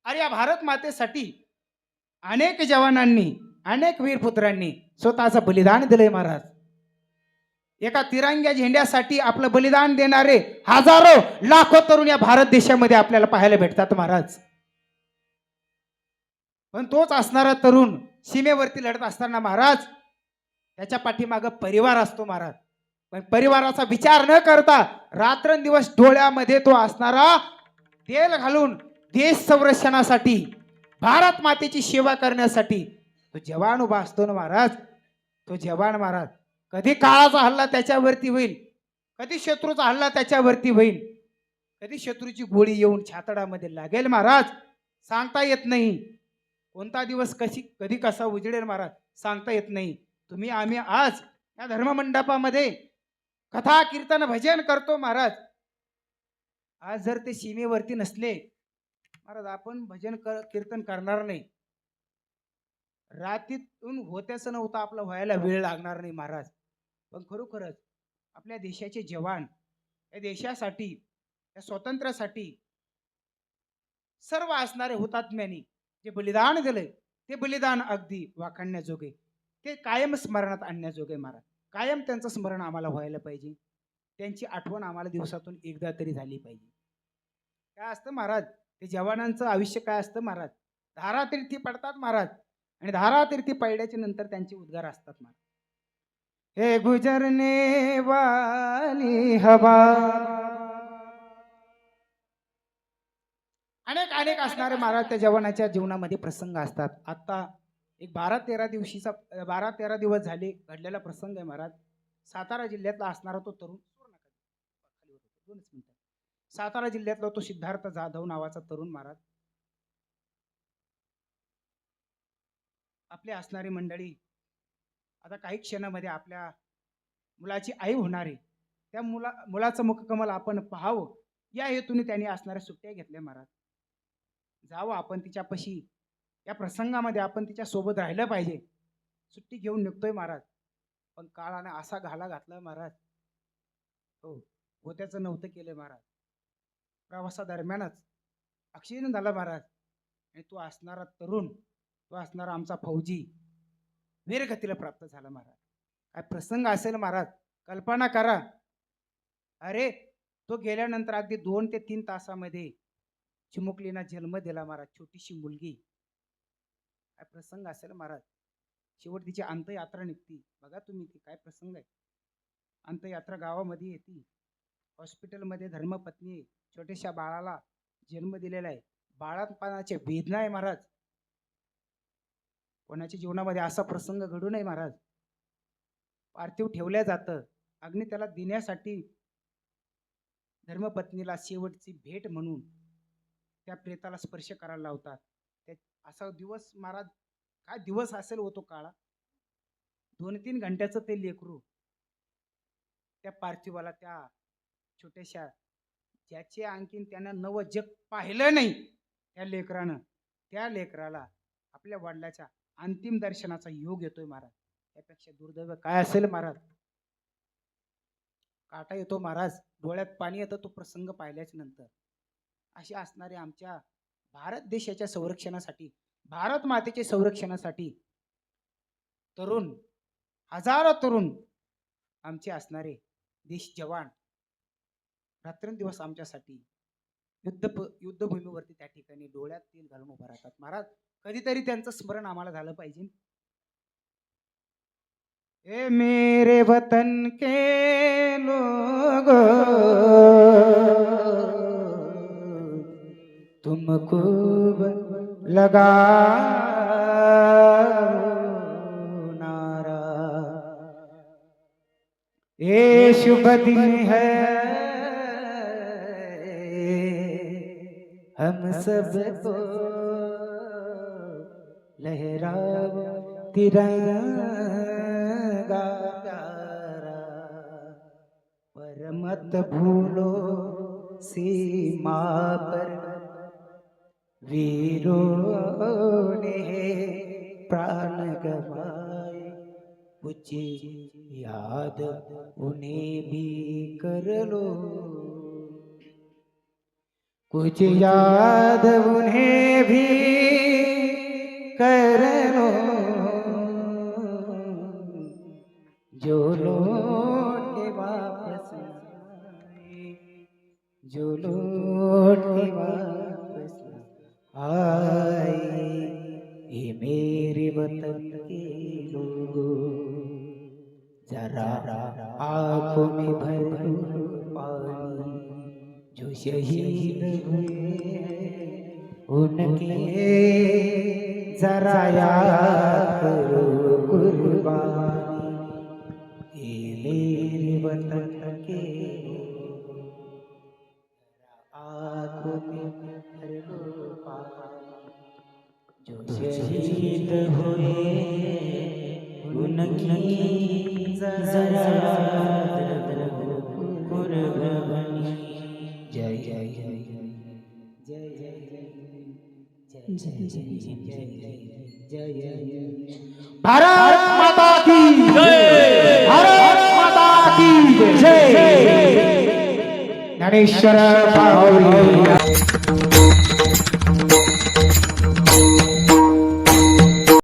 अरे या भारत मातेसाठी अनेक जवानांनी, अनेक वीरपुत्रांनी स्वतःचं बलिदान दिलंय महाराज. एका तिरंग्या झेंड्यासाठी आपलं बलिदान देणारे हजारो लाखो तरुण या भारत देशामध्ये आपल्याला पाहायला भेटतात महाराज. पण तोच असणारा तरुण सीमेवरती लढत असताना महाराज त्याच्या पाठीमागं परिवार असतो महाराज. पण परिवाराचा विचार न करता रात्रंदिवस डोळ्यामध्ये तो असणारा तेल घालून देश संरक्षणासाठी, भारत मातेची सेवा करण्यासाठी तो जवान उभा असतो ना महाराज. तो जवान महाराज कधी काळाचा हल्ला त्याच्यावरती होईल, कधी शत्रूचा हल्ला त्याच्यावरती होईल, कधी शत्रूची गोळी येऊन छातडामध्ये लागेल महाराज, सांगता येत नाही. कोणता दिवस कधी कसा उजडेल महाराज सांगता येत नाही. तुम्ही आम्ही आज या धर्ममंडपामध्ये कथा कीर्तन भजन करतो महाराज. आज जर ते सीमेवरती नसले महाराज आपण भजन कीर्तन करणार नाही. रात्रीतून होत्याच नव्हता आपला व्हायला वेळ लागणार नाही महाराज. पण खरोखरच आपल्या देशाचे जवान या देशासाठी, या स्वातंत्र्यासाठी सर्व असणारे हुतात्म्यांनी जे बलिदान दिले ते बलिदान अगदी वाखाणण्याजोगे, ते कायम स्मरणात आणण्याजोगे महाराज. कायम त्यांचं स्मरण आम्हाला व्हायला पाहिजे. त्यांची आठवण आम्हाला दिवसातून एकदा तरी झाली पाहिजे. काय असतं महाराज ते जवानांचं आयुष्य काय असतं महाराज, धारातीर्थी पडतात महाराज. आणि धारातीर्थी पडल्याच्या नंतर त्यांचे उद्गार असतात महाराज. हे गुजरने वाली हवा. अनेक अनेक असणारे महाराज त्या जवानाच्या जीवनामध्ये प्रसंग असतात. आता एक 12-13 दिवस झाले घडलेला प्रसंग आहे महाराज. सातारा जिल्ह्यातला असणारा तो तरुण, सातारा जिल्ह्यातला तो सिद्धार्थ जाधव नावाचा तरुण महाराज, आपली असणारी मंडळी आता काही क्षणामध्ये आपल्या मुलाची आई होणार आहे. त्या मुलाचं मुखकमल आपण पाहावं या हेतूने त्यांनी असणाऱ्या सुट्ट्या घेतल्या महाराज. जावं आपण तिच्यापाशी, या प्रसंगामध्ये आपण तिच्या सोबत राहिलं पाहिजे. सुट्टी घेऊन निघतोय महाराज. पण काळाने असा घाला घातला महाराज, हो त्याचं नव्हतं केलं महाराज. प्रवासादरम्यानच ॲक्सिडेंट झाला महाराज. आणि तो असणारा तरुण, तो असणारा आमचा फौजी वीरगतीला प्राप्त झाला महाराज. काय प्रसंग असेल महाराज, कल्पना करा. अरे तो गेल्यानंतर अगदी 2 ते 3 तासामध्ये चिमुकलीना जन्म दिला महाराज, छोटीशी मुलगी. काय प्रसंग असेल महाराज. शेवट तिची अंत्ययात्रा निघती. बघा तुम्ही ती काय प्रसंग आहे. अंत्ययात्रा गावामध्ये येते. हॉस्पिटलमध्ये धर्मपत्नी छोट्याशा बाळाला जन्म दिलेला आहे. बाळापणाचे वेदना आहे महाराज. कोणाच्या जीवनामध्ये असा प्रसंग घडू नये महाराज. पार्थिव ठेवल्या जातं. अग्नी त्याला देण्यासाठी धर्मपत्नीला शेवटची भेट म्हणून त्या प्रेताला स्पर्श करायला लावतात. असा दिवस महाराज, काय दिवस असेल होतो काळा. 2-3 घंट्याचं ते लेकरू त्या पार्थिवाला, त्या छोट्याशा ज्याचे आणखीन त्यानं नवं जग पाहिलं नाही त्या लेकरानं, त्या लेकराला आपल्या वडिलाच्या अंतिम दर्शनाचा योग येतोय महाराज. त्यापेक्षा दुर्दैव काय असेल महाराज. काटा येतो महाराज, डोळ्यात पाणी येतं तो प्रसंग पाहिल्याच्या नंतर. असे असणारे आमच्या भारत देशाच्या संरक्षणासाठी, भारत मातेच्या संरक्षणासाठी तरुण, हजारो तरुण आमचे असणारे देश जवान रात्रंदिवस आमच्यासाठी युद्धभूमीवरती त्या ठिकाणी डोळ्यात तेल घालून उभा राहतात महाराज. कधीतरी त्यांचं स्मरण आम्हाला झालं पाहिजे. ए मेरे वतन के लोग तुम खूब लगा नारा, ये शुभ दिन है हम सबको लहराओ तिरंगा प्यारा, पर मत भूलो सीमा पर वीरों ने प्राण गवाए, कुछ याद उन्हें भी कर लो, कुछ याद उन्हें भी कर लो जो लौट के वापस आए, जो लौट के वापस आए। ये मेरे वतन के लोगों जरा आंखों में भर दो पानी, जो शहीद हुए उनके जरा याद करो कुर्बानी। ये मेरे वतन के लोगों आंखों में भर दो पानी, जो शहीद हुए उनकी जरा याद करो कुर्बानी। जय जय जय जय जय जय जय जय जय भारत माता की जय, भारत माता की जय। ज्ञानेश्वर बाहुली